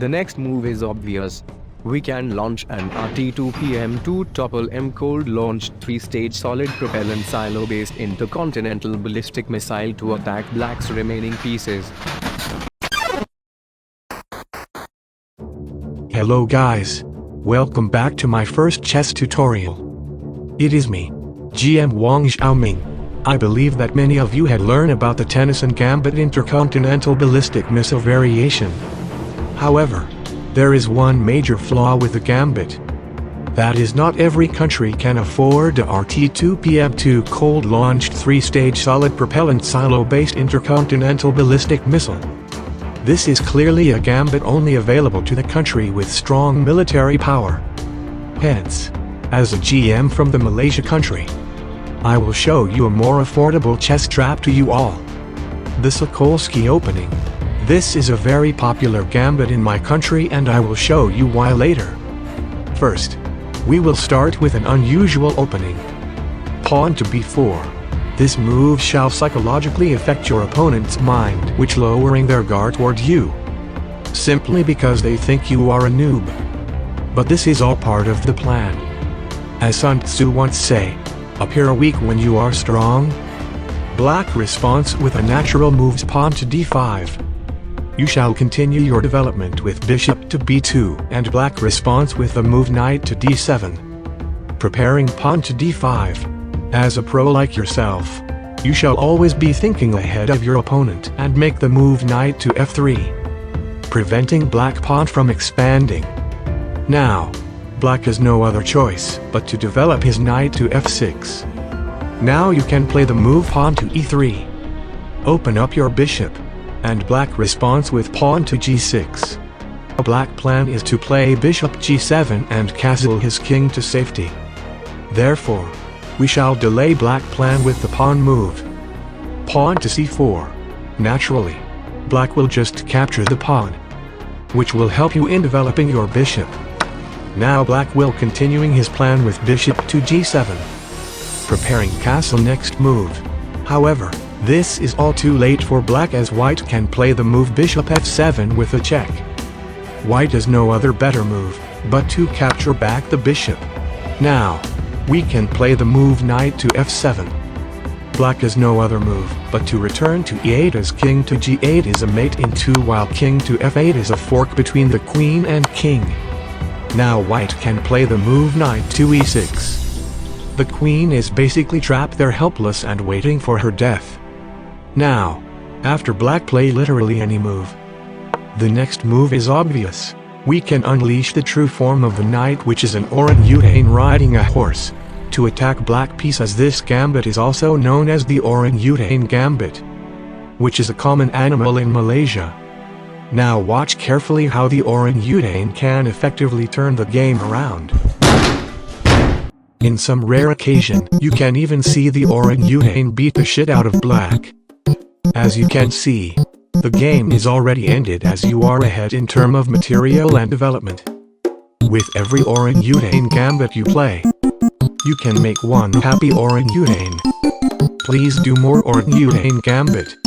The next move is obvious. We can launch an RT-2PM2 Topple M cold-launched 3-stage solid propellant silo-based intercontinental ballistic missile to attack Black's remaining pieces. Hello guys. Welcome back to my first chess tutorial. It is me, GM Wang Xiaoming. I believe that many of you had learned about the Utan Gambit intercontinental ballistic missile variation. However, there is one major flaw with the Gambit. That is, not every country can afford a RT-2PM2 cold-launched 3-stage solid propellant silo-based intercontinental ballistic missile. This is clearly a Gambit only available to the country with strong military power. Hence, as a GM from the Malaysia country, I will show you a more affordable chess trap to you all. The Sikolski Opening. This is a very popular Gambit in my country and I will show you why later. First, we will start with an unusual opening. Pawn to b4. This move shall psychologically affect your opponent's mind, which lowering their guard toward you, simply because they think you are a noob. But this is all part of the plan. As Sun Tzu once say, appear weak when you are strong. Black response with a natural moves pawn to d5. You shall continue your development with bishop to b2 and black response with the move knight to d7. Preparing pawn to d5. As a pro like yourself, you shall always be thinking ahead of your opponent and make the move knight to f3, preventing black pawn from expanding. Now, black has no other choice but to develop his knight to f6. Now you can play the move pawn to e3. Open up your bishop, and black response with pawn to g6. A black plan is to play bishop g7 and castle his king to safety. Therefore, we shall delay black plan with the pawn move. Pawn to c4. Naturally, black will just capture the pawn, which will help you in developing your bishop. Now black will continuing his plan with bishop to g7. Preparing castle next move. However, this is all too late for black as white can play the move bishop f7 with a check. White has no other better move, but to capture back the bishop. Now, we can play the move knight to f7. Black has no other move, but to return to e8 as king to g8 is a mate in 2 while king to f8 is a fork between the queen and king. Now white can play the move knight to e6. The queen is basically trapped there helpless and waiting for her death. Now, after black play literally any move, the next move is obvious. We can unleash the true form of the knight, which is an Aurin Udain riding a horse, to attack black piece, as this gambit is also known as the Aurin Udain Gambit, which is a common animal in Malaysia. Now watch carefully how the Aurin Udain can effectively turn the game around. In some rare occasion, you can even see the Aurin Udain beat the shit out of black. As you can see, the game is already ended as you are ahead in terms of material and development. With every Aurin Udain Gambit you play, you can make one happy Aurin Udain. Please do more Aurin Udain Gambit.